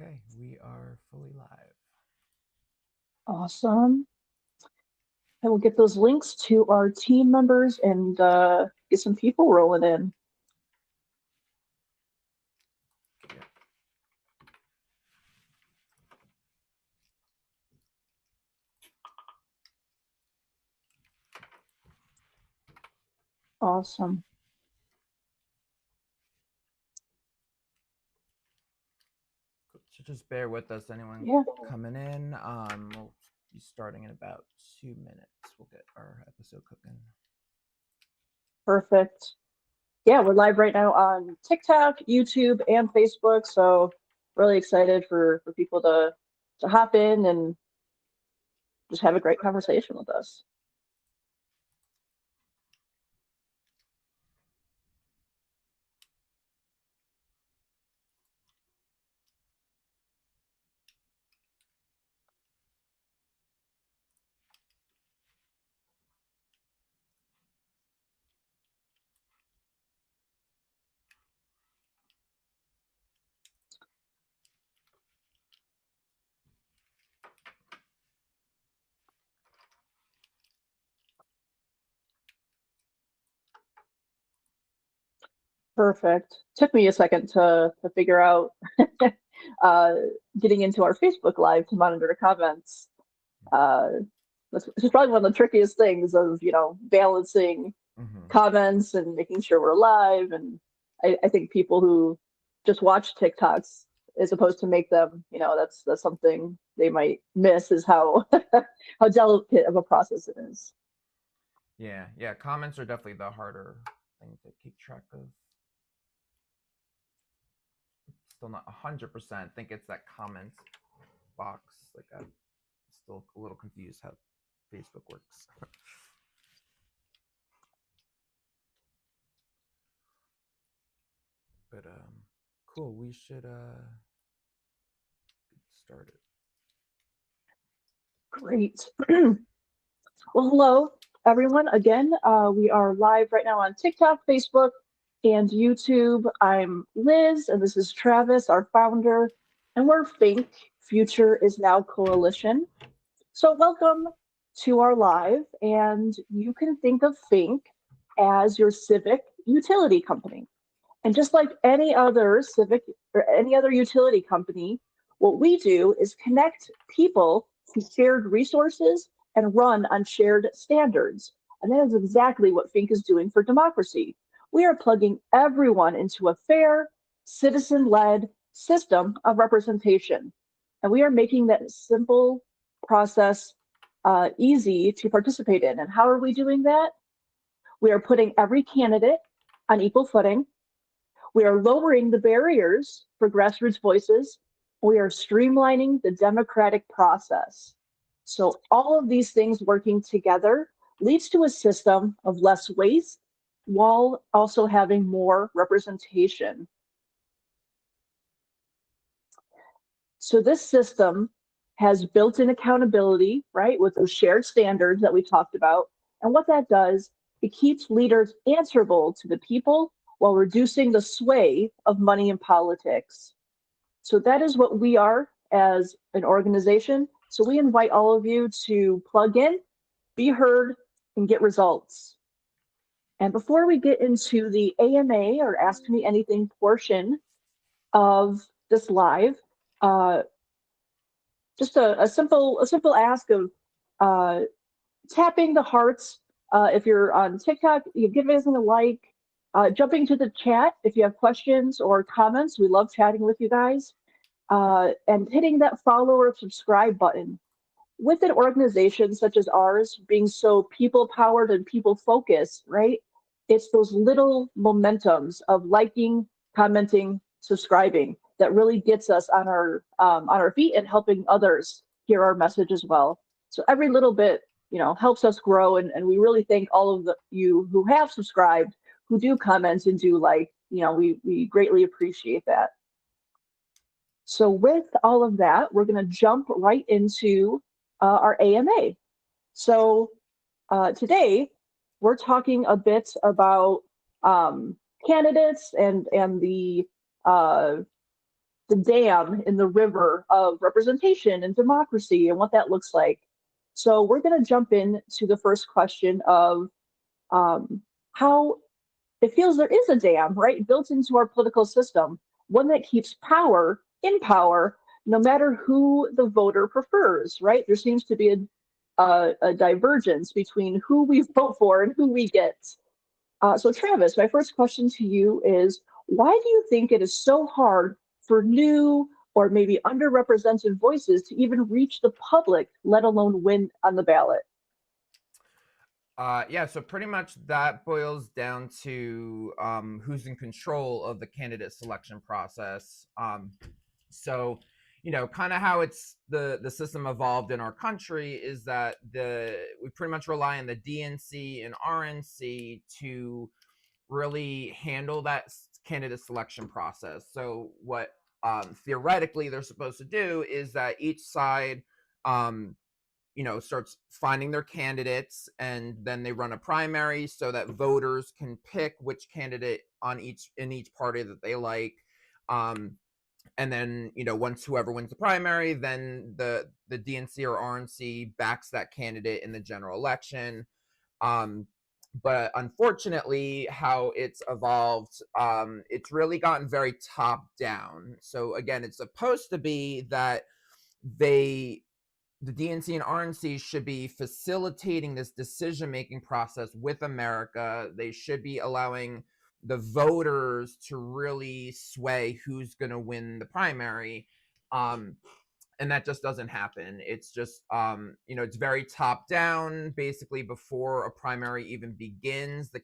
Okay, we are fully live. Awesome. I will get those links to our team members and get some people rolling in. Yeah. Awesome. So just bear with us, anyone Yeah, coming in. We'll be starting in about 2 minutes. We'll get our episode cooking. perfect. Yeah, we're live right now on TikTok, YouTube, and Facebook. So really excited for people to hop in and just have a great conversation with us. Perfect. Took me a second to figure out uh, getting into our Facebook Live to monitor the comments. Uh, this is probably one of the trickiest things of balancing Mm-hmm. comments and making sure we're live. And I think people who just watch TikToks as opposed to make them, that's something they might miss is how how delicate of a process it is. Yeah. Comments are definitely the harder thing to keep track of. Still not 100%. Think it's that comments box. Like I'm still a little confused how Facebook works. But cool. We should get started. Great. Well, hello, everyone. Again, we are live right now on TikTok, Facebook, and YouTube. I'm Liz, and this is Travis, our founder, and we're Think Future is Now Coalition. So, welcome to our live, and you can think of Think as your civic utility company. And just like any other civic or any other utility company, what we do is connect people to shared resources and run on shared standards. And that is exactly what Fink is doing for democracy. We are plugging everyone into a fair, citizen led system of representation. And we are making that simple process easy to participate in. And how are we doing that? We are putting every candidate on equal footing. We are lowering the barriers for grassroots voices. We are streamlining the democratic process. So, all of these things working together leads to a system of less waste while also having more representation. So, this system has built in accountability, right, with those shared standards that we talked about. And what that does, it keeps leaders answerable to the people while reducing the sway of money in politics. So that is what we are as an organization. So we invite all of you to plug in, be heard, and get results. And before we get into the AMA or Ask Me Anything portion of this live, uh, just a simple ask of uh, tapping the hearts. If you're on TikTok, you give us a like. Jumping to the chat if you have questions or comments. We love chatting with you guys. And hitting that follow or subscribe button. With an organization such as ours being so people powered and people focused, right? It's those little momentums of liking, commenting, subscribing that really gets us on our feet and helping others hear our message as well. So every little bit, helps us grow, and we really thank all of you who have subscribed, who do comment and do like. We greatly appreciate that. So, with all of that, we're going to jump right into our AMA. So, today we're talking a bit about candidates and the uh, the dam in the river of representation and democracy and what that looks like. So we're going to jump in to the first question of how it feels there is a dam, right, built into our political system, one that keeps power in power, no matter who the voter prefers, right? There seems to be a divergence between who we vote for and who we get. So Travis, my first question to you is, why do you think it is so hard for new or maybe underrepresented voices to even reach the public, let alone win on the ballot? Yeah, so pretty much that boils down to who's in control of the candidate selection process. So, kind of how it's the system evolved in our country is that we pretty much rely on the DNC and RNC to really handle that candidate selection process. So, what theoretically they're supposed to do is that each side starts finding their candidates, and then they run a primary so that voters can pick which candidate in each party that they like. And then, once whoever wins the primary, then the DNC or RNC backs that candidate in the general election. But unfortunately, how it's evolved, it's really gotten very top down. So again, it's supposed to be that the DNC and RNC should be facilitating this decision-making process with America. They should be allowing the voters to really sway who's going to win the primary. And that just doesn't happen. It's just, it's very top down. Basically, before a primary even begins, the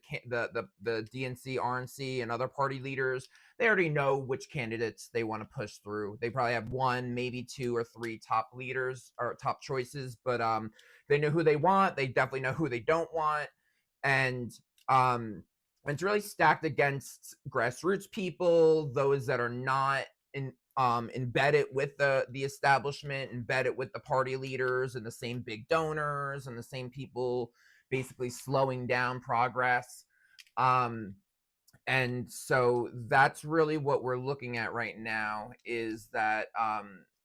DNC, RNC, and other party leaders, they already know which candidates they want to push through. They probably have one, maybe two or three top leaders or top choices, but they know who they want. They definitely know who they don't want, and it's really stacked against grassroots people, those that are not embedded with the establishment, embedded with the party leaders and the same big donors and the same people basically slowing down progress. And so that's really what we're looking at right now, is that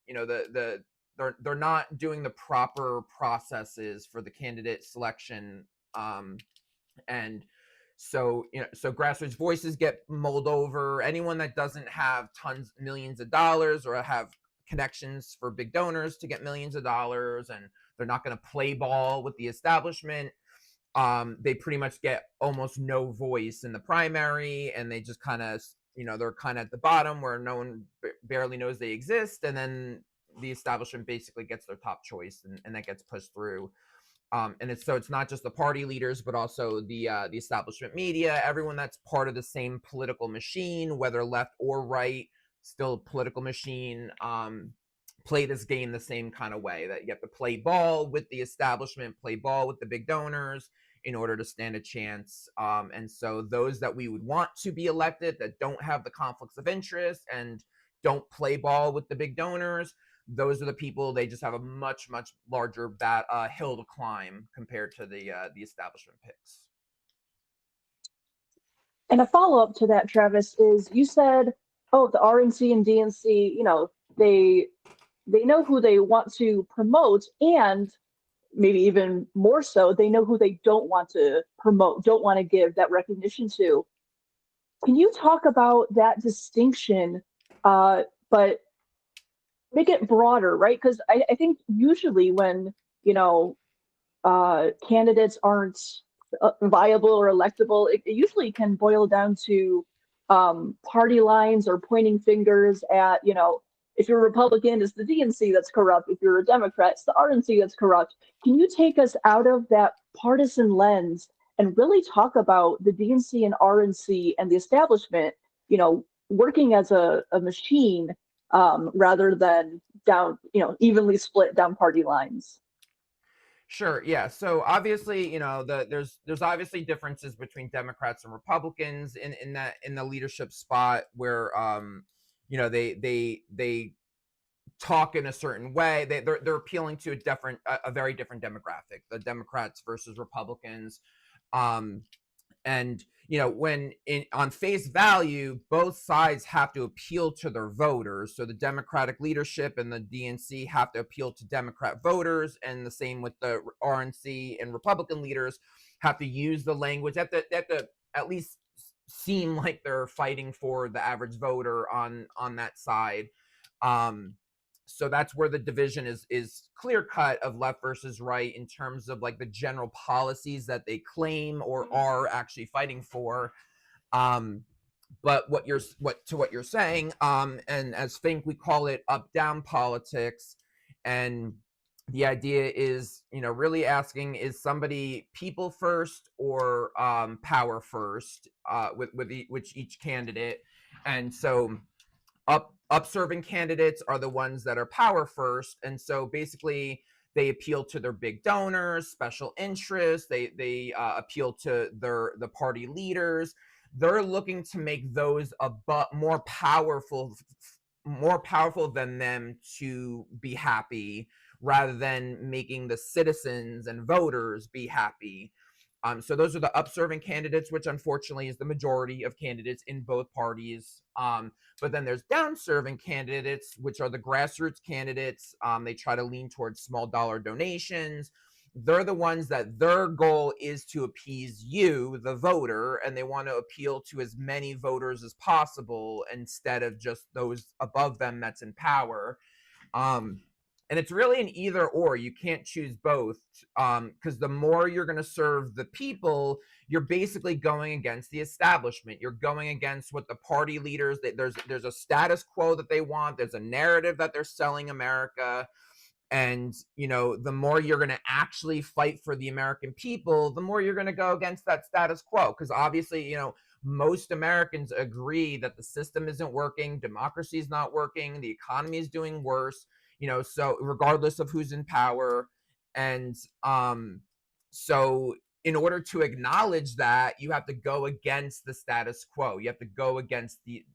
they're not doing the proper processes for the candidate selection, and so grassroots voices get mulled over. Anyone that doesn't have millions of dollars or have connections for big donors to get millions of dollars, and they're not going to play ball with the establishment, they pretty much get almost no voice in the primary, and they just kind of, they're kind of at the bottom where no one barely knows they exist, and then the establishment basically gets their top choice, and that gets pushed through. And it's not just the party leaders, but also the establishment media, everyone that's part of the same political machine, whether left or right, still a political machine, play this game the same kind of way, that you have to play ball with the establishment, play ball with the big donors in order to stand a chance. And so those that we would want to be elected that don't have the conflicts of interest and don't play ball with the big donors, those are the people, they just have a much, much larger hill to climb compared to the establishment picks. And a follow-up to that, Travis, is you said, oh, the RNC and DNC, they know who they want to promote, and maybe even more so, they know who they don't want to promote, don't want to give that recognition to. Can you talk about that distinction, but make it broader, right? Because I think usually when, candidates aren't viable or electable, it usually can boil down to party lines or pointing fingers at, if you're a Republican, it's the DNC that's corrupt. If you're a Democrat, it's the RNC that's corrupt. Can you take us out of that partisan lens and really talk about the DNC and RNC and the establishment, working as a machine, rather than down, evenly split down party lines? Sure. Yeah. So obviously, there's obviously differences between Democrats and Republicans in the leadership spot, where they talk in a certain way. They're appealing to a very different demographic, the Democrats versus Republicans. And when on face value, both sides have to appeal to their voters. So the Democratic leadership and the DNC have to appeal to Democrat voters, and the same with the RNC, and Republican leaders have to use the language at least seem like they're fighting for the average voter on that side. So that's where the division is clear cut of left versus right in terms of like the general policies that they claim or are actually fighting for. But what you're saying, and as Fink, we call it up down politics, and the idea is, really asking, is somebody people first or power first, with each candidate. And so up-serving candidates are the ones that are power first, and so basically they appeal to their big donors, special interests. They appeal to the party leaders. They're looking to make those more powerful than them to be happy, rather than making the citizens and voters be happy. So those are the up-serving candidates, which unfortunately is the majority of candidates in both parties. But then there's down-serving candidates, which are the grassroots candidates. They try to lean towards small dollar donations. They're the ones that their goal is to appease you, the voter, and they want to appeal to as many voters as possible instead of just those above them that's in power. And it's really an either or. You can't choose both, because the more you're going to serve the people, you're basically going against the establishment. You're going against what the party leaders, there's a status quo that they want. There's a narrative that they're selling America. And, the more you're going to actually fight for the American people, the more you're going to go against that status quo. Because obviously, most Americans agree that the system isn't working, democracy is not working, the economy is doing worse. So regardless of who's in power. And so in order to acknowledge that, you have to go against the status quo. You have to go against the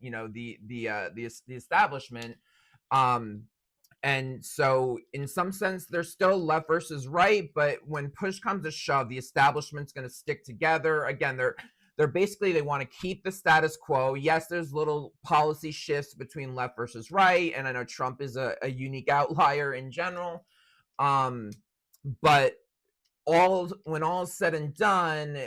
establishment. And so in some sense, they're still left versus right, but when push comes to shove, the establishment's going to stick together. Again, they're basically, they want to keep the status quo. Yes, there's little policy shifts between left versus right, and I know Trump is a unique outlier in general. But when all is said and done,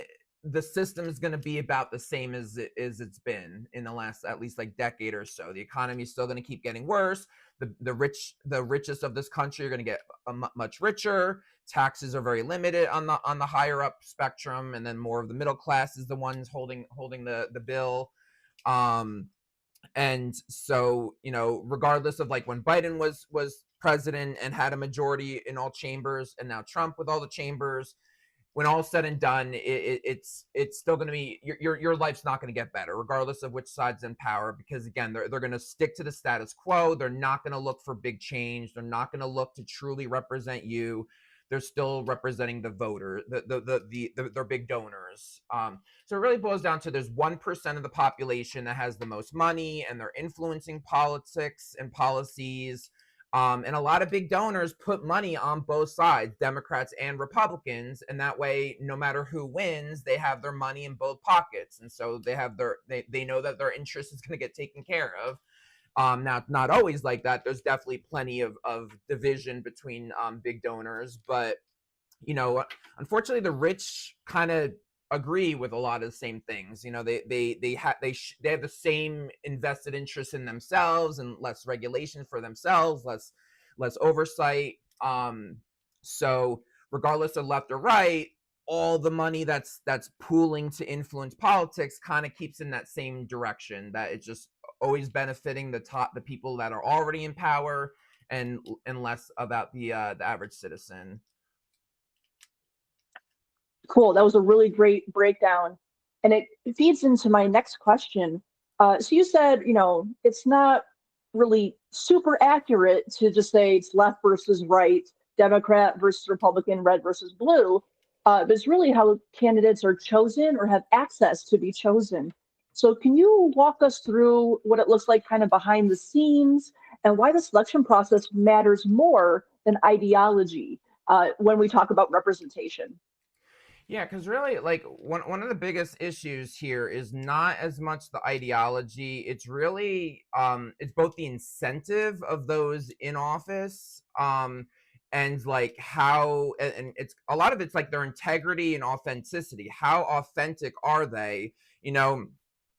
the system is going to be about the same as it's been in the last at least like decade or so. The economy is still going to keep getting worse. The richest of this country are going to get much richer. Taxes are very limited on the higher up spectrum, and then more of the middle class is the ones holding the bill. And so, regardless of like when Biden was president and had a majority in all chambers, and now Trump with all the chambers, when all said and done, it's still going to be, your life's not going to get better, regardless of which side's in power, because again, they're going to stick to the status quo. They're not going to look for big change. They're not going to look to truly represent you. They're still representing the voter, their big donors. So it really boils down to there's 1% of the population that has the most money, and they're influencing politics and policies. And a lot of big donors put money on both sides, Democrats and Republicans, and that way, no matter who wins, they have their money in both pockets, and so they know that their interest is going to get taken care of. Now, not always like that. There's definitely plenty of division between big donors, but unfortunately, the rich kind of agree with a lot of the same things. They have the same invested interest in themselves, and less regulation for themselves, less oversight. So regardless of left or right, all the money that's pooling to influence politics kind of keeps in that same direction, that it's just always benefiting the people that are already in power, and less about the average citizen. Cool. That was a really great breakdown. And it feeds into my next question. So you said, it's not really super accurate to just say it's left versus right, Democrat versus Republican, red versus blue. But it's really how candidates are chosen or have access to be chosen. So can you walk us through what it looks like kind of behind the scenes, and why the selection process matters more than ideology when we talk about representation? Yeah, because really, like one of the biggest issues here is not as much the ideology. It's really it's both the incentive of those in office, and like how, and it's a lot of it's like their integrity and authenticity. How authentic are they? You know,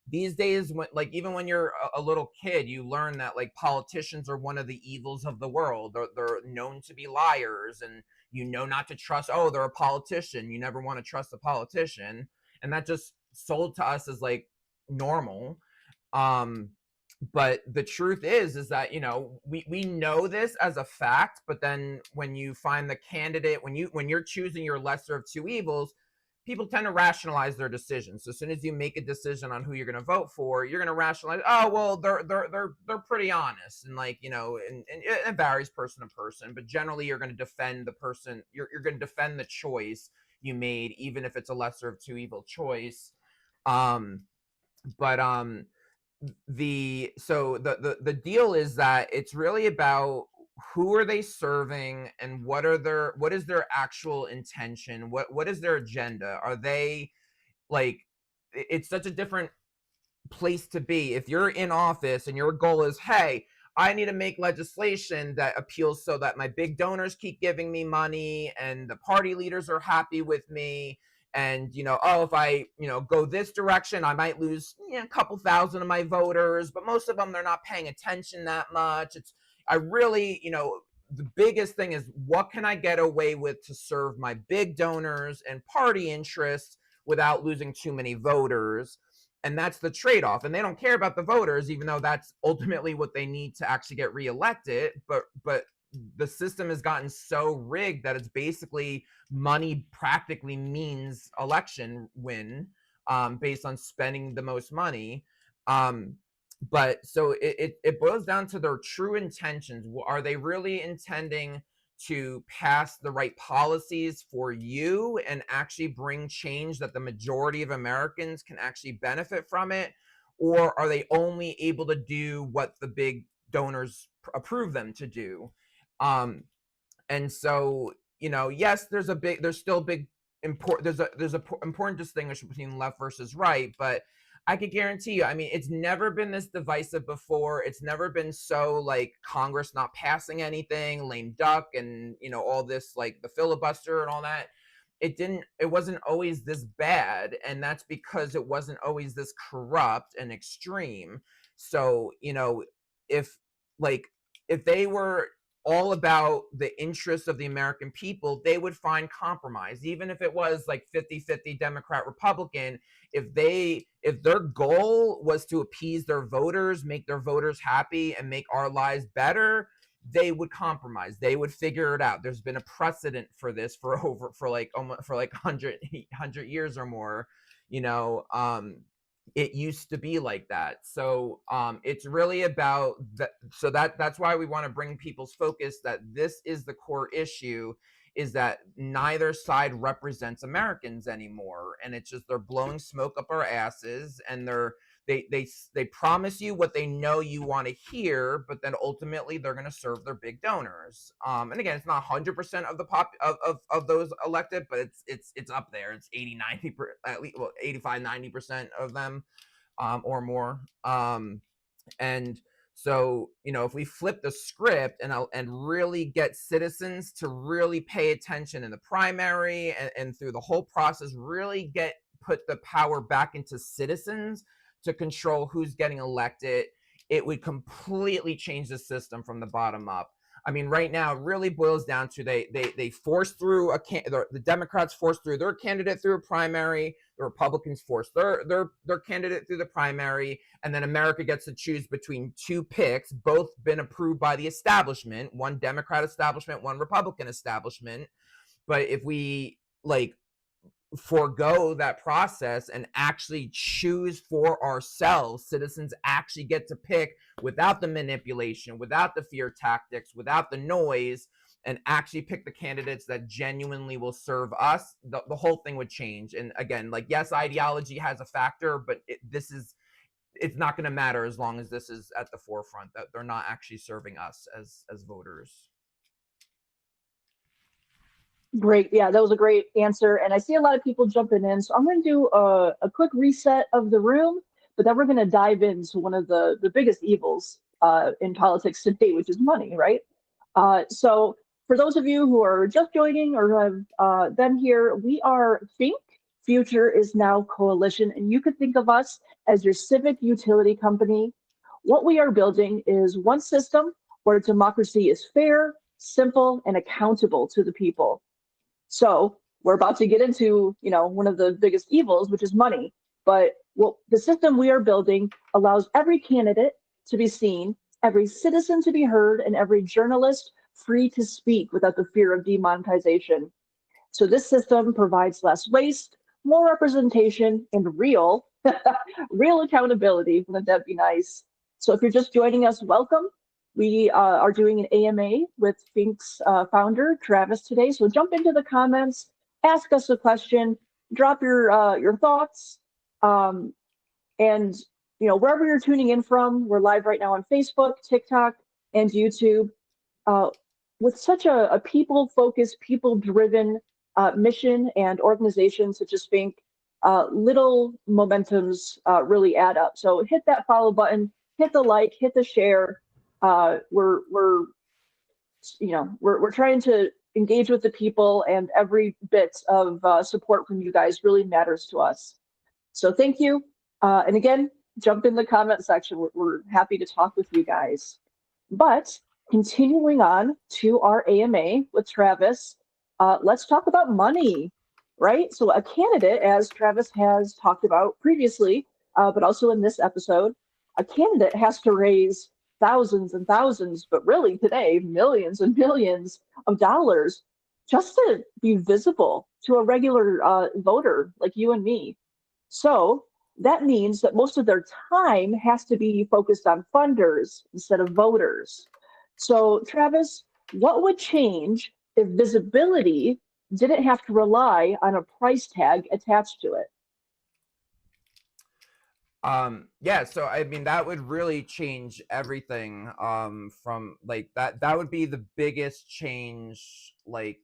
these days, when like even when you're a little kid, you learn that like politicians are one of the evils of the world. They're known to be liars, and you know not to trust. Oh, they're a politician, you never want to trust a politician. And that just sold to us as like normal. um but the truth is that, you know, we know this as a fact, but then when you find the candidate, when you're choosing your lesser of two evils, people tend to rationalize their decisions. So as soon as you make a decision on who you're going to vote for, you're going to rationalize, oh well, they're pretty honest, and like, you know, and it varies person to person, but generally you're going to defend the person, you're going to defend the choice you made, even if it's a lesser of two evil choice. um but the deal is that it's really about who are they serving, and what is their actual intention, what is their agenda. Are they like, it's such a different place to be if you're in office and your goal is, hey, I need to make legislation that appeals so that my big donors keep giving me money and the party leaders are happy with me. And, you know, oh, if I, you know, go this direction, I might lose, you know, a couple thousand of my voters, but most of them, they're not paying attention that much. It's, I really, you know, the biggest thing is, what can I get away with to serve my big donors and party interests without losing too many voters? And that's the trade-off. And they don't care about the voters, even though that's ultimately what they need to actually get reelected. But the system has gotten so rigged that it's basically money practically means election win, based on spending the most money. But so it boils down to their true intentions. Are they really intending to pass the right policies for you and actually bring change that the majority of Americans can actually benefit from it? Or are they only able to do what the big donors approve them to do? And so, you know, yes, there's still big important, there's a important distinction between left versus right, but I could guarantee you, I mean, it's never been this divisive before. It's never been so like Congress not passing anything, lame duck, and, you know, all this like the filibuster and all that. It wasn't always this bad, and that's because it wasn't always this corrupt and extreme. So, you know, if like if they were all about the interests of the American people, they would find compromise, even if it was like 50-50 Democrat Republican. If their goal was to appease their voters, make their voters happy, and make our lives better, they would compromise. They would figure it out. There's been a precedent for this for like almost for like 100 years or more. You know, it used to be like that. So it's really about that. So that's why we want to bring people's focus that this is the core issue, is that neither side represents Americans anymore, and it's just they're blowing smoke up our asses, and they promise you what they know you want to hear, but then ultimately they're going to serve their big donors. And again, it's not 100% of the of those elected, but it's up there. It's 80-90 at least, well, 85-90% of them, or more. And so, you know, if we flip the script and really get citizens to really pay attention in the primary, and through the whole process, really put the power back into citizens to control who's getting elected, it would completely change the system from the bottom up. I mean, right now, it really boils down to they force through the Democrats force through their candidate through a primary, the Republicans force their candidate through the primary, and then America gets to choose between two picks, both been approved by the establishment, one Democrat establishment, one Republican establishment. But if we like forego that process and actually choose for ourselves, citizens actually get to pick without the manipulation, without the fear tactics, without the noise, and actually pick the candidates that genuinely will serve us, the whole thing would change. And again, like, yes, ideology has a factor, but it's not going to matter as long as this is at the forefront, that they're not actually serving us as voters. Great. Yeah, that was a great answer. And I see a lot of people jumping in. So I'm going to do a quick reset of the room, but then we're going to dive into one of the biggest evils in politics today, which is money, right? So for those of you who are just joining or have been here, we are Think Future is Now Coalition, and you could think of us as your civic utility company. What we are building is one system where democracy is fair, simple, and accountable to the people. So we're about to get into, one of the biggest evils, which is money. But the system we are building allows every candidate to be seen, every citizen to be heard, and every journalist free to speak without the fear of demonetization. So this system provides less waste, more representation, and real accountability. Wouldn't that be nice? So if you're just joining us, welcome. We are doing an AMA with Think's founder, Travis, today. So jump into the comments, ask us a question, drop your thoughts, um, and wherever you're tuning in from, we're live right now on Facebook, TikTok, and YouTube. Uh, with such a people-focused, people-driven mission and organization such as Think, little momentums really add up. So hit that follow button, hit the like, hit the share. We're trying to engage with the people, and every bit of support from you guys really matters to us. So thank you. And again, jump in the comment section. We're happy to talk with you guys. But continuing on to our AMA with Travis, let's talk about money, right? So a candidate, as Travis has talked about previously, but also in this episode, a candidate has to raise thousands and thousands, but really today, millions and millions of dollars just to be visible to a regular voter like you and me. So that means that most of their time has to be focused on funders instead of voters. So, Travis, what would change if visibility didn't have to rely on a price tag attached to it? Yeah, so I mean that would really change everything. From like that would be the biggest change like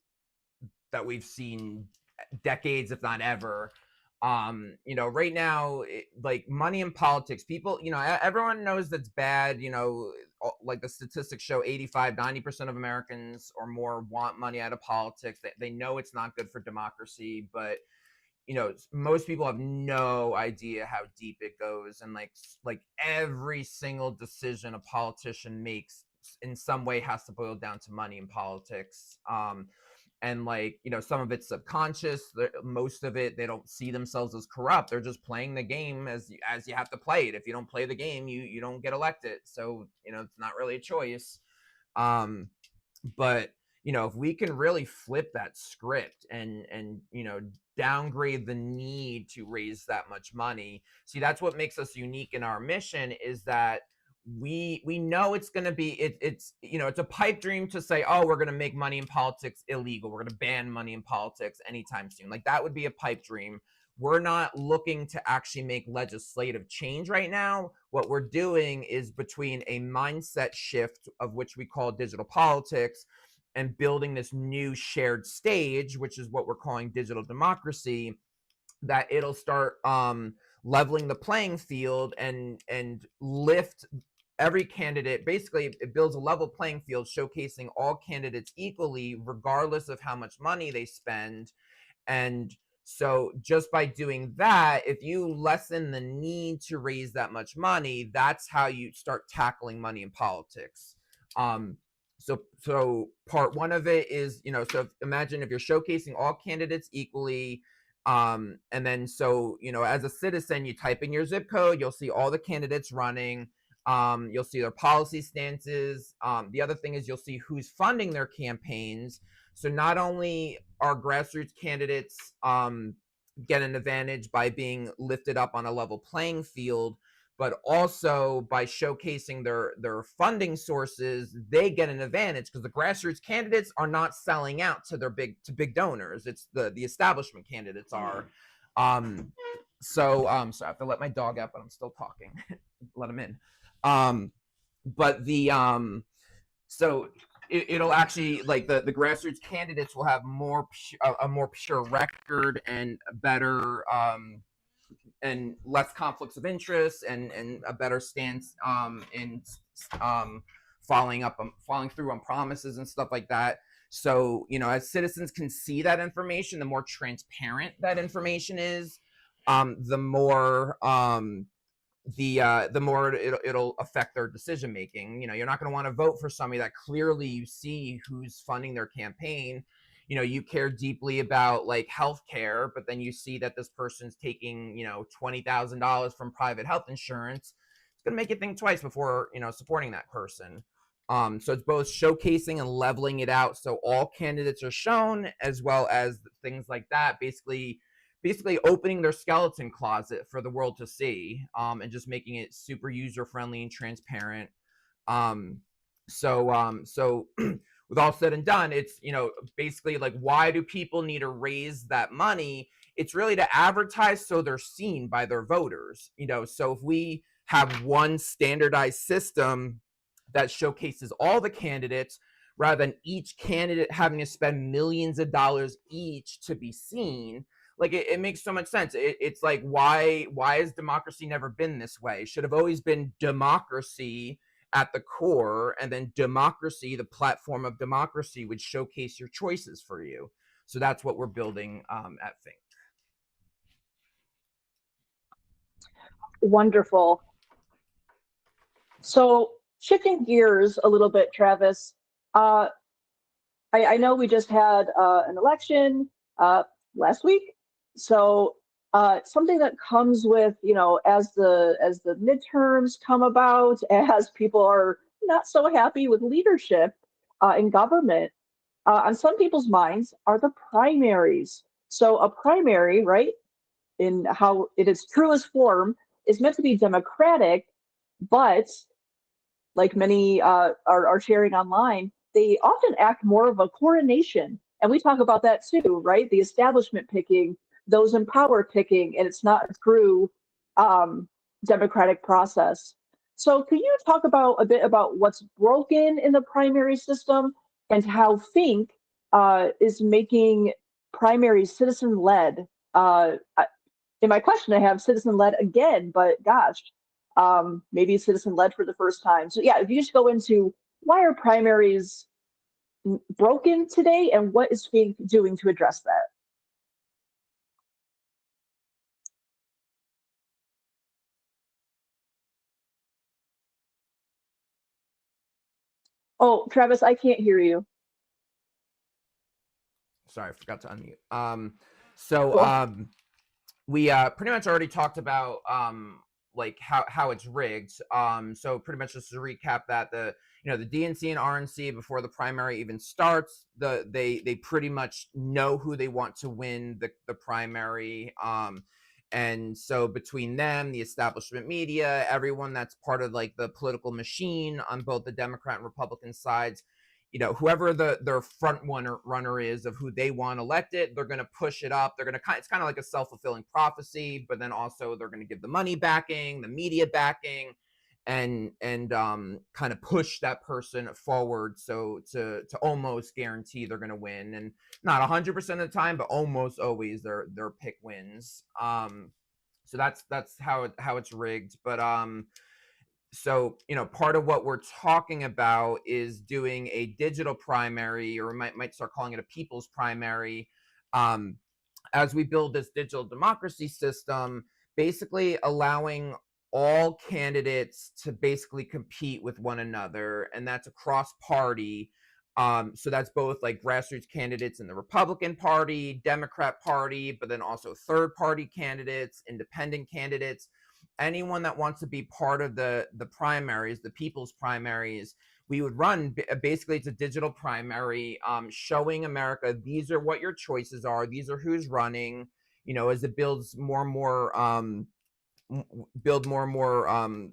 that we've seen decades, if not ever. Right now, like money in politics, people, everyone knows that's bad. Like the statistics show 85-90% of Americans or more want money out of politics. They know it's not good for democracy, but most people have no idea how deep it goes, and like every single decision a politician makes in some way has to boil down to money in politics. And like some of it's subconscious, most of it they don't see themselves as corrupt, they're just playing the game as you have to play it. If you don't play the game, you don't get elected, so it's not really a choice. But if we can really flip that script and downgrade the need to raise that much money. See, that's what makes us unique in our mission, is that we know it's going to be it's a pipe dream to say, oh, we're going to make money in politics illegal, we're going to ban money in politics anytime soon. Like, that would be a pipe dream. We're not looking to actually make legislative change right now. What we're doing is between a mindset shift, of which we call digital politics, and building this new shared stage, which is what we're calling digital democracy, that it'll start leveling the playing field and lift every candidate. Basically, it builds a level playing field, showcasing all candidates equally, regardless of how much money they spend. And so just by doing that, if you lessen the need to raise that much money, that's how you start tackling money in politics. So part one of it is, so imagine if you're showcasing all candidates equally, and then so, as a citizen, you type in your zip code, you'll see all the candidates running. You'll see their policy stances. The other thing is you'll see who's funding their campaigns. So not only are grassroots candidates get an advantage by being lifted up on a level playing field, but also by showcasing their funding sources, they get an advantage, because the grassroots candidates are not selling out to their big donors. It's the establishment candidates are. So I have to let my dog out, but I'm still talking. Let him in. But the so It'll actually, like, the grassroots candidates will have a more pure record and a better and less conflicts of interest and a better stance in um, following through on promises and stuff like that. So, as citizens can see that information, the more transparent that information is, the more the more it'll affect their decision making. You're not going to want to vote for somebody that clearly you see who's funding their campaign. You care deeply about, like, healthcare, but then you see that this person's taking $20,000 from private health insurance. It's going to make you think twice before supporting that person. So it's both showcasing and leveling it out, so all candidates are shown, as well as things like that. Basically opening their skeleton closet for the world to see, and just making it super user friendly and transparent. So with all said and done, it's basically, like, why do people need to raise that money? It's really to advertise so they're seen by their voters. So if we have one standardized system that showcases all the candidates, rather than each candidate having to spend millions of dollars each to be seen, like, it makes so much sense. It's like, why has democracy never been this way? It should have always been democracy at the core, and then democracy, the platform of democracy, would showcase your choices for you. So that's what we're building at Think. Wonderful. So shifting gears a little bit, Travis, I know we just had an election last week. So something that comes with, as the midterms come about, as people are not so happy with leadership in government, on some people's minds are the primaries. So a primary, right, in how it is truest form, is meant to be democratic, but like many are sharing online, they often act more of a coronation. And we talk about that too, right? The establishment picking, those in power picking, and it's not a true democratic process. So, can you talk about a bit about what's broken in the primary system and how Think is making primary citizen led? In my question, I have citizen led again, but gosh, maybe citizen led for the first time. So yeah, if you just go into why are primaries broken today and what is Fink doing to address that? Oh, Travis, I can't hear you. Sorry, I forgot to unmute. So Cool. we pretty much already talked about like how it's rigged. So pretty much just to recap that, the DNC and RNC, before the primary even starts, they pretty much know who they want to win the primary. And so between them, the establishment media, everyone that's part of, like, the political machine on both the Democrat and Republican sides, whoever their front runner is of who they want elected, they're going to push it up. They're going to it's kind of like a self-fulfilling prophecy, but then also they're going to give the money backing, the media backing, and kind of push that person forward, so to almost guarantee they're going to win. And not 100% of the time, but almost always their pick wins. So that's how it's rigged. But so part of what we're talking about is doing a digital primary, or we might start calling it a people's primary, um, as we build this digital democracy system, basically allowing all candidates to basically compete with one another, and that's across party. So that's both, like, grassroots candidates in the Republican Party, Democrat Party, but then also third party candidates, independent candidates, anyone that wants to be part of the primaries, the people's primaries. We would run, basically, it's a digital primary, showing America, these are what your choices are, these are who's running. As it builds more and more, build more and more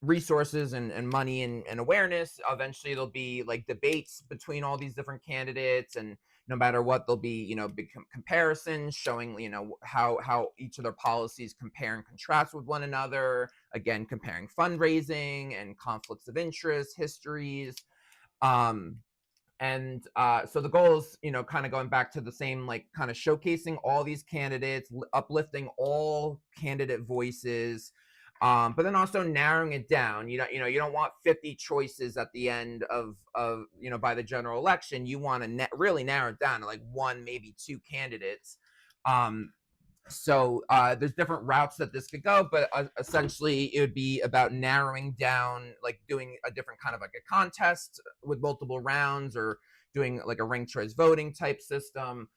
resources and money and awareness, eventually there'll be, like, debates between all these different candidates, and no matter what, there'll be big comparisons showing how each of their policies compare and contrast with one another, again comparing fundraising and conflicts of interest histories. um And so the goal is, kind of going back to the same, like kind of showcasing all these candidates, uplifting all candidate voices, but then also narrowing it down. You don't want 50 choices at the end of by the general election. You want to really narrow it down to like one, maybe two candidates. So there's different routes that this could go, but essentially it would be about narrowing down, like doing a different kind of like a contest with multiple rounds, or doing like a ranked choice voting type system.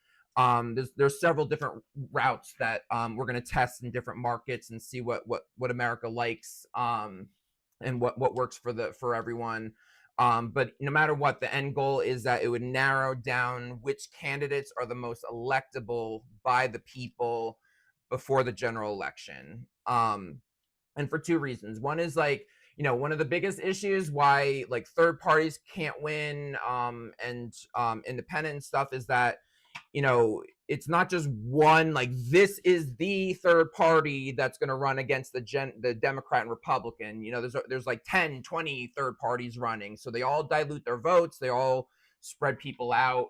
There's several different routes that we're going to test in different markets and see what America likes, and what works for everyone. But no matter what, the end goal is that it would narrow down which candidates are the most electable by the people before the general election. And for two reasons. One is, like, one of the biggest issues why like third parties can't win, and independent stuff, is that it's not just one, like, this is the third party that's going to run against the Democrat and Republican. There's like 10, 20 third parties running, so they all dilute their votes, they all spread people out.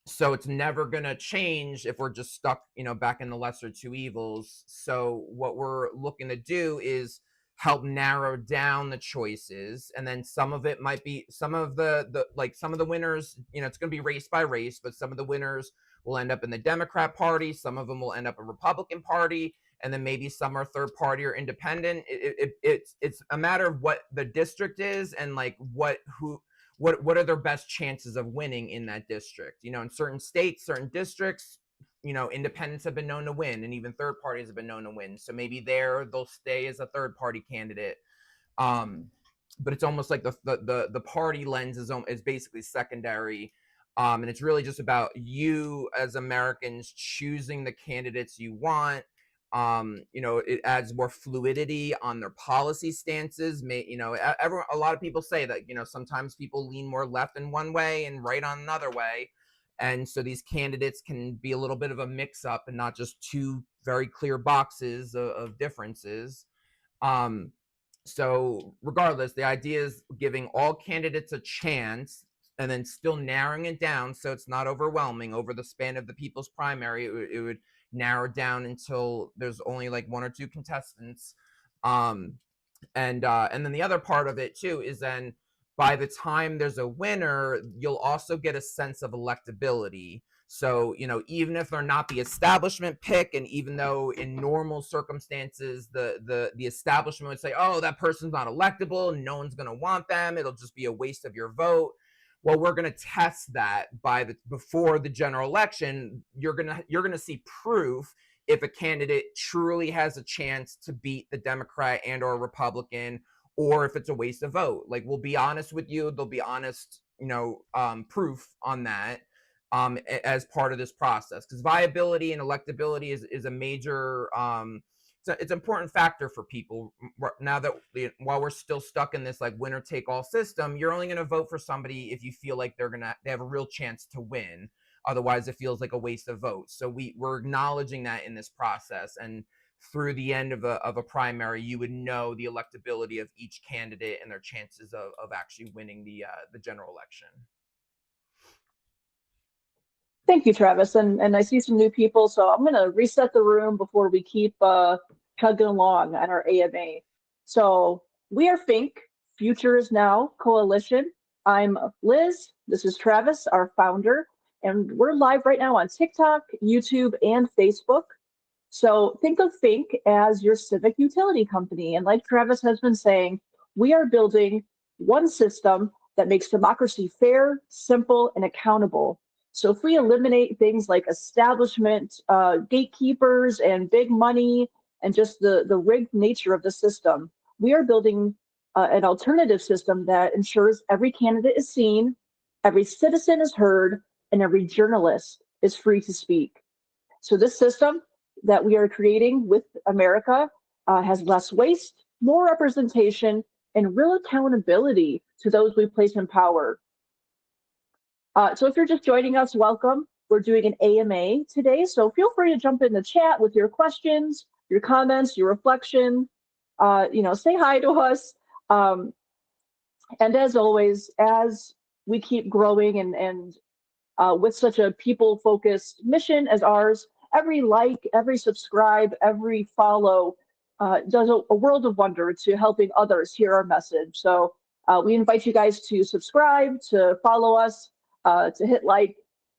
So it's never going to change if we're just stuck back in the lesser two evils. So what we're looking to do is help narrow down the choices, and then some of it might be some of the winners. It's going to be race by race, but some of the winners will end up in the Democrat Party, some of them will end up in Republican Party, and then maybe some are third party or independent. It's a matter of what the district is, and like what are their best chances of winning in that district. In certain states, certain districts, independents have been known to win, and even third parties have been known to win. So maybe they'll stay as a third party candidate. But it's almost like the party lens is basically secondary. And it's really just about you as Americans choosing the candidates you want. It adds more fluidity on their policy stances. A lot of people say that, sometimes people lean more left in one way and right on another way. And so these candidates can be a little bit of a mix up and not just two very clear boxes of differences. So regardless, the idea is giving all candidates a chance, and then still narrowing it down so it's not overwhelming. Over the span of the people's primary, it would narrow down until there's only like one or two contestants. And then the other part of it too is, then by the time there's a winner, you'll also get a sense of electability. So, even if they're not the establishment pick, and even though in normal circumstances the establishment would say, oh, that person's not electable, no one's going to want them, it'll just be a waste of your vote. Well, we're going to test that before the general election. You're going to see proof if a candidate truly has a chance to beat the Democrat and or Republican, or if it's a waste of vote. Like, we'll be honest with you. There'll be honest, proof on that, as part of this process, because viability and electability is a major, it's an important factor for people now that while we're still stuck in this like winner take all system. You're only going to vote for somebody if you feel like they have a real chance to win. Otherwise, it feels like a waste of votes. So we're acknowledging that in this process, and through the end of a primary, you would know the electability of each candidate and their chances of actually winning the general election. Thank you, Travis. And I see some new people, so I'm going to reset the room before we keep chugging along on our AMA. So we are Fink, Future is Now Coalition. I'm Liz. This is Travis, our founder, and we're live right now on TikTok, YouTube, and Facebook. So think of Fink as your civic utility company. And like Travis has been saying, we are building one system that makes democracy fair, simple, and accountable. So if we eliminate things like establishment, gatekeepers, and big money, and just the rigged nature of the system, we are building an alternative system that ensures every candidate is seen, every citizen is heard, and every journalist is free to speak. So this system that we are creating with America has less waste, more representation, and real accountability to those we place in power. So if you're just joining us, welcome. We're doing an AMA today, so feel free to jump in the chat with your questions, your comments, your reflection. Say hi to us. And as always, as we keep growing and with such a people-focused mission as ours, every like, every subscribe, every follow does a world of wonder to helping others hear our message. So we invite you guys to subscribe, to follow us, to hit like.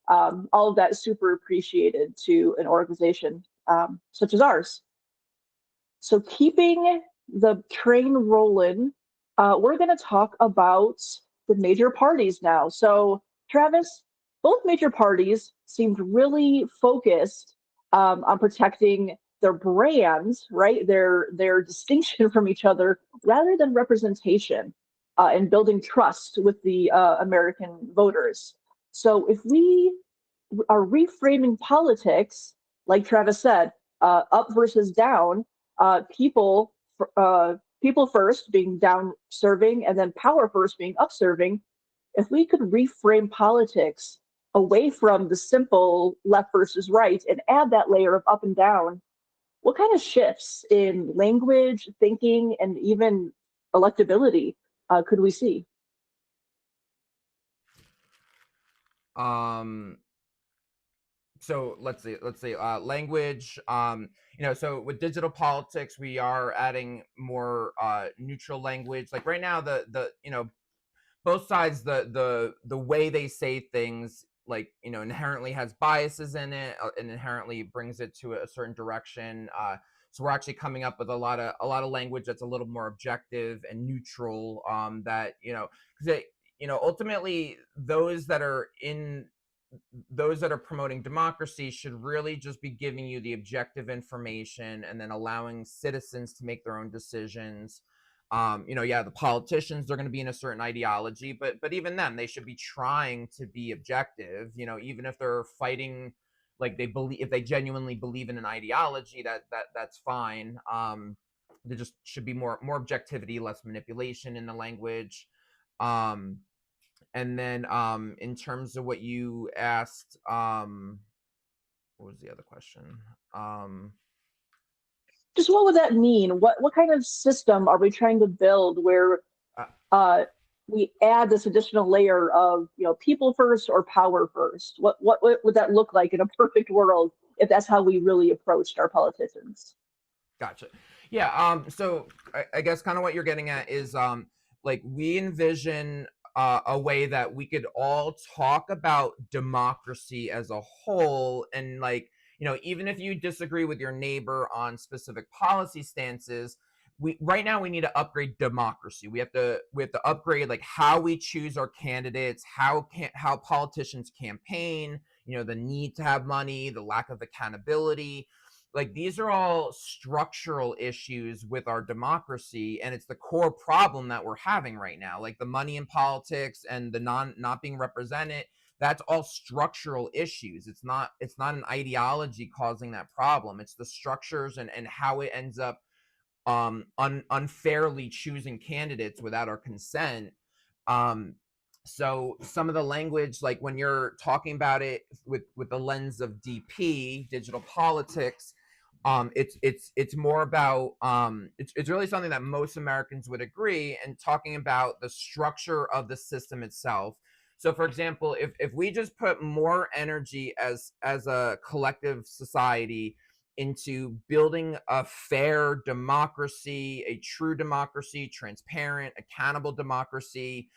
All of that is super appreciated to an organization such as ours. So keeping the train rolling, we're going to talk about the major parties now. So Travis, both major parties seemed really focused on protecting their brands, right? Their distinction from each other, rather than representation and building trust with the American voters. So if we are reframing politics, like Travis said, up versus down, people people first being down serving, and then power first being up serving. If we could reframe politics away from the simple left versus right and add that layer of up and down, what kind of shifts in language, thinking, and even electability could we see? Um, so let's say language. So with digital politics, we are adding more neutral language. Like right now, the both sides, the way they say things, like inherently has biases in it, and inherently brings it to a certain direction. So we're actually coming up with a lot of language that's a little more objective and neutral. That because ultimately those that are promoting democracy should really just be giving you the objective information and then allowing citizens to make their own decisions. Yeah, the politicians, they're going to be in a certain ideology, but even then, they should be trying to be objective. Even if they're fighting, like if they genuinely believe in an ideology, that's fine. There just should be more objectivity, less manipulation in the language. Um, and then in terms of what you asked, what was the other question? Um, Just what would that mean? What kind of system are we trying to build where uh, uh, we add this additional layer of people first or power first? What would that look like in a perfect world if that's how we really approached our politicians? Gotcha. Yeah. So I guess kind of what you're getting at is like we envision a way that we could all talk about democracy as a whole, and like even if you disagree with your neighbor on specific policy stances, we right now we need to upgrade democracy. We have to upgrade like how we choose our candidates, how politicians campaign, the need to have money, the lack of accountability. Like these are all structural issues with our democracy, and it's the core problem that we're having right now. Like the money in politics and the not being represented, that's all structural issues. It's not an ideology causing that problem. It's the structures and how it ends up unfairly choosing candidates without our consent. um so some of the language, like when you're talking about it with the lens of DP, digital politics, it's more about it's really something that most Americans would agree, and talking about the structure of the system itself. So for example, if we just put more energy as a collective society into building a fair democracy, a true democracy, transparent, accountable democracy,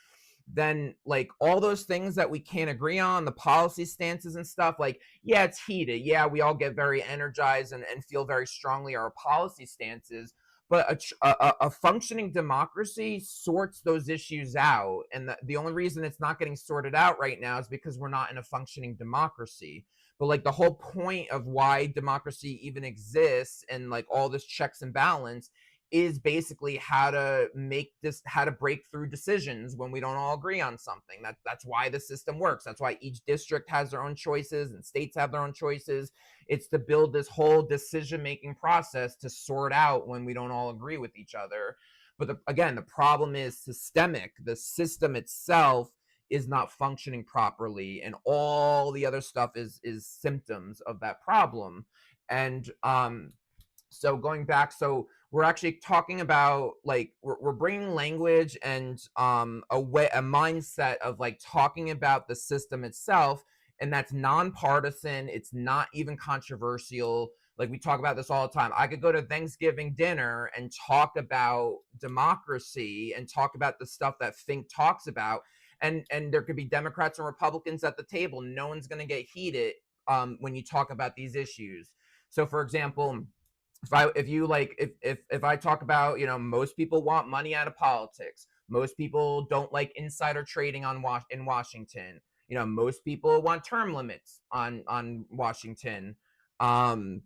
then like all those things that we can't agree on, the policy stances and stuff, like, yeah, it's heated. Yeah, we all get very energized and feel very strongly our policy stances. But a functioning democracy sorts those issues out. And the only reason it's not getting sorted out right now is because we're not in a functioning democracy. But like the whole point of why democracy even exists and like all this checks and balance is basically how to break through decisions when we don't all agree on something. That's why the system works. That's why each district has their own choices and states have their own choices. It's to build this whole decision making process to sort out when we don't all agree with each other. But again, the problem is systemic. The system itself is not functioning properly, and all the other stuff is symptoms of that problem. And so going back, so we're actually talking about like we're bringing language and a mindset of like talking about the system itself, and that's nonpartisan. It's not even controversial. Like we talk about this all the time. I could go to Thanksgiving dinner and talk about democracy and talk about the stuff that Fink talks about, and there could be Democrats and Republicans at the table. No one's going to get heated when you talk about these issues. So, for example, if I talk about, most people want money out of politics. Most people don't like insider trading in Washington. Most people want term limits on Washington. Um,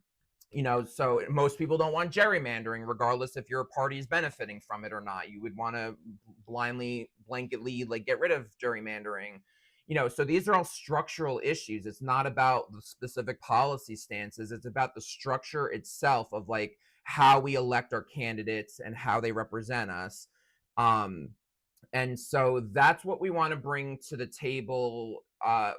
so most people don't want gerrymandering, regardless if your party is benefiting from it or not. You would want to blanketly like get rid of gerrymandering. So these are all structural issues. It's not about the specific policy stances. It's about the structure itself of like how we elect our candidates and how they represent us. And so that's what we want to bring to the table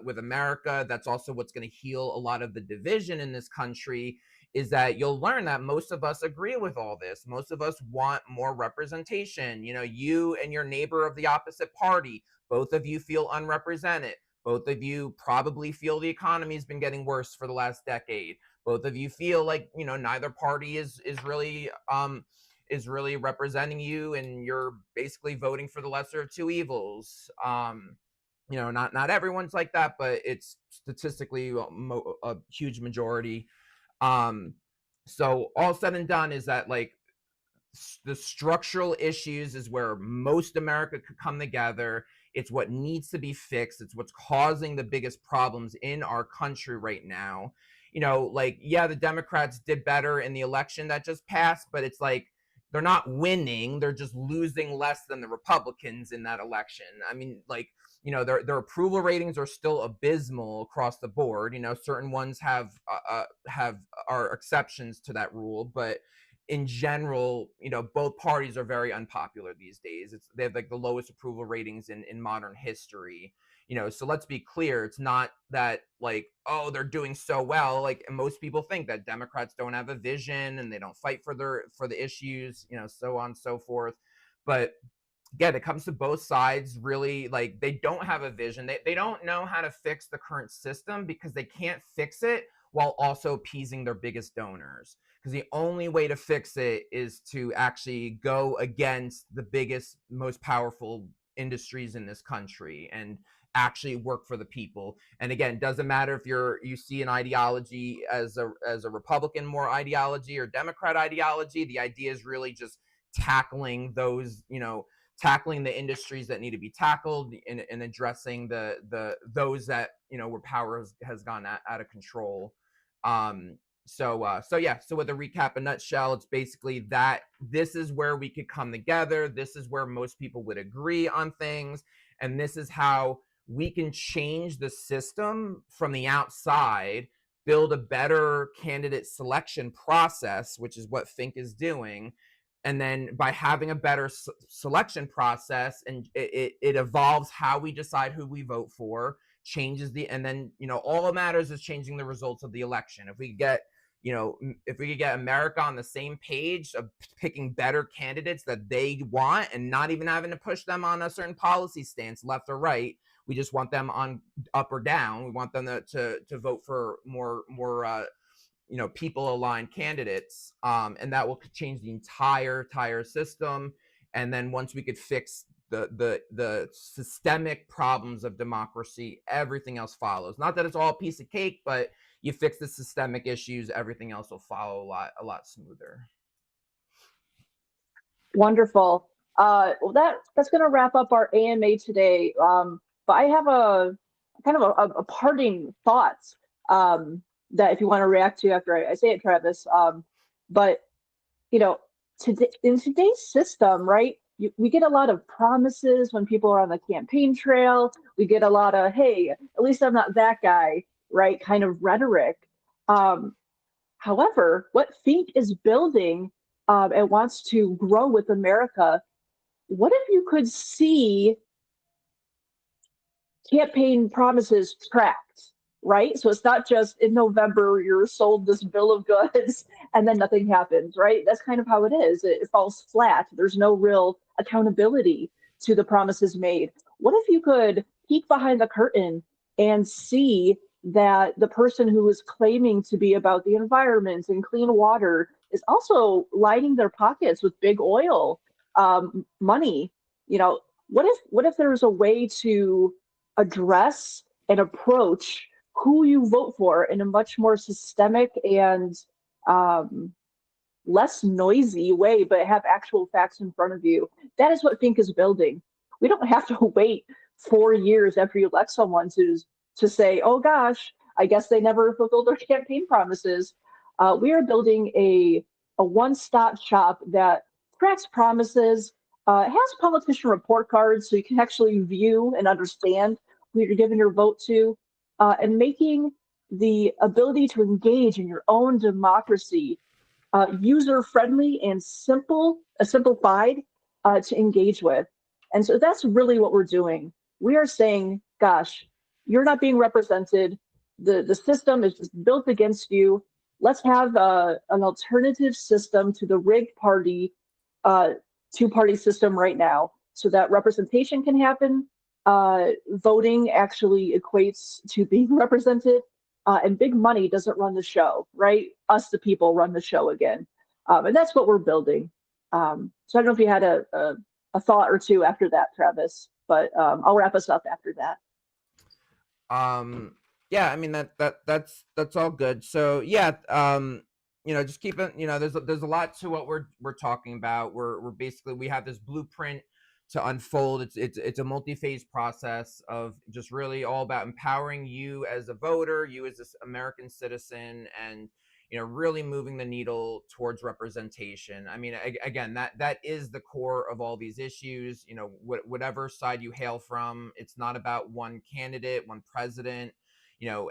with America. That's also what's going to heal a lot of the division in this country, is that you'll learn that most of us agree with all this. Most of us want more representation. You and your neighbor of the opposite party, both of you feel unrepresented. Both of you probably feel the economy's been getting worse for the last decade. Both of you feel like, neither party is really representing you, and you're basically voting for the lesser of two evils. Not everyone's like that, but it's statistically a huge majority. So all said and done is that like the structural issues is where most America could come together. It's what needs to be fixed. It's what's causing the biggest problems in our country right now. The Democrats did better in the election that just passed, but it's like they're not winning. They're just losing less than the Republicans in that election. I mean, like, their approval ratings are still abysmal across the board. Certain ones have are exceptions to that rule, but in general, both parties are very unpopular these days. They have like the lowest approval ratings in modern history. So let's be clear. It's not that like, oh, they're doing so well. Like most people think that Democrats don't have a vision and they don't fight for the issues, so on and so forth. But again, it comes to both sides really, like they don't have a vision. They don't know how to fix the current system because they can't fix it while also appeasing their biggest donors. Because the only way to fix it is to actually go against the biggest, most powerful industries in this country and actually work for the people. And again, doesn't matter if you see an ideology as a Republican more ideology or Democrat ideology. The idea is really just tackling those, tackling the industries that need to be tackled and addressing those that, where power has gone out of control. So with a recap, a nutshell, it's basically that this is where we could come together. This is where most people would agree on things. And this is how we can change the system from the outside, build a better candidate selection process, which is what Fink is doing. And then by having a better selection process, and it evolves how we decide who we vote for, changes and then, all that matters is changing the results of the election. If we could get America on the same page of picking better candidates that they want and not even having to push them on a certain policy stance, left or right, we just want them on up or down. We want them to vote for more people aligned candidates, and that will change the entire system. And then once we could fix the systemic problems of democracy, everything else follows. Not that it's all a piece of cake, but you fix the systemic issues, everything else will follow a lot smoother. Wonderful. Well, that's going to wrap up our AMA today. But I have a kind of a parting thoughts that if you want to react to after I say it, Travis. But in today's system, right? We get a lot of promises when people are on the campaign trail. We get a lot of, hey, at least I'm not that guy, right? Kind of rhetoric. However, what Fink is building and wants to grow with America, what if you could see campaign promises tracked? right? So it's not just in November you're sold this bill of goods and then nothing happens, right? That's kind of how it is. It falls flat. There's no real accountability to the promises made. What if you could peek behind the curtain and see that the person who is claiming to be about the environment and clean water is also lining their pockets with big oil money? You know, what if there was a way to address and approach who you vote for in a much more systemic and um, less noisy way, but have actual facts in front of you? That is what Think is building. We don't have to wait 4 years after you elect someone to say, "Oh gosh, I guess they never fulfilled their campaign promises." We are building a one-stop shop that tracks promises, has politician report cards so you can actually view and understand who you're giving your vote to, and making the ability to engage in your own democracy user friendly and simplified to engage with. And so that's really what we're doing. We are saying, gosh, you're not being represented. The system is just built against you. Let's have an alternative system to the rigged party, two-party system right now, so that representation can happen. Voting actually equates to being represented, and big money doesn't run the show, right? Us, the people, run the show again. And that's what we're building. So I don't know if you had a thought or two after that, Travis, but I'll wrap us up after that. Yeah, I mean that's all good. So yeah, just keep it. There's a lot to what we're talking about. We're basically, we have this blueprint to unfold. It's a multi-phase process of just really all about empowering you as a voter, you as this American citizen, and really moving the needle towards representation. I mean, again, that is the core of all these issues. Whatever side you hail from, it's not about one candidate, one president.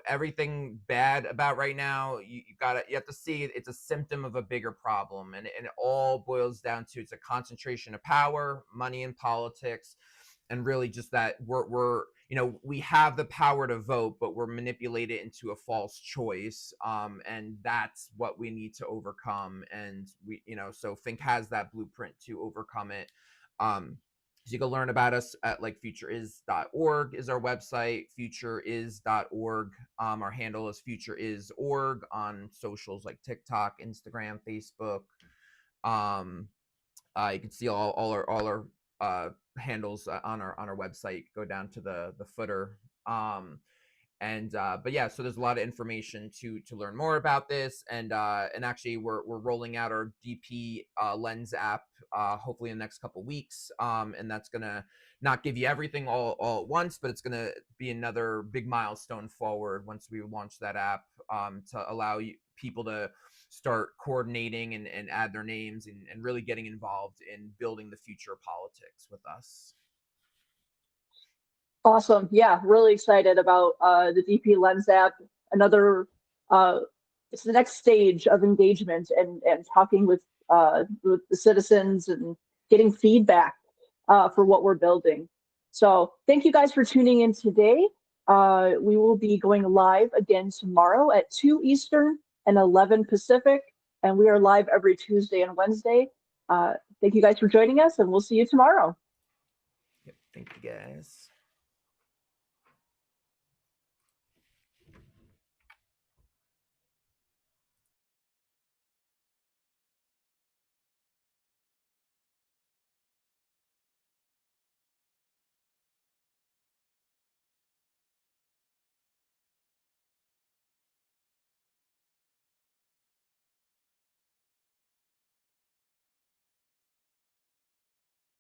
Everything bad about right now, you have to see it's a symptom of a bigger problem, and it all boils down to, it's a concentration of power, money in politics, and really just that we have the power to vote, but we're manipulated into a false choice, and that's what we need to overcome. And so Think has that blueprint to overcome it. So you can learn about us at futureis.org is our website, futureis.org. Our handle is futureis.org on socials like TikTok, Instagram, Facebook. You can see all our handles on our website. Go down to the footer. But yeah, so there's a lot of information to learn more about this, and actually we're rolling out our DP Lens app hopefully in the next couple weeks, and that's gonna not give you everything all at once, but it's gonna be another big milestone forward once we launch that app, to allow people to start coordinating and add their names and really getting involved in building the future of politics with us. Awesome. Yeah, really excited about the DP Lens app. Another, it's the next stage of engagement and talking with the citizens and getting feedback for what we're building. So thank you guys for tuning in today. We will be going live again tomorrow at 2 Eastern and 11 Pacific, and we are live every Tuesday and Wednesday. Thank you guys for joining us, and we'll see you tomorrow. Yep, thank you guys.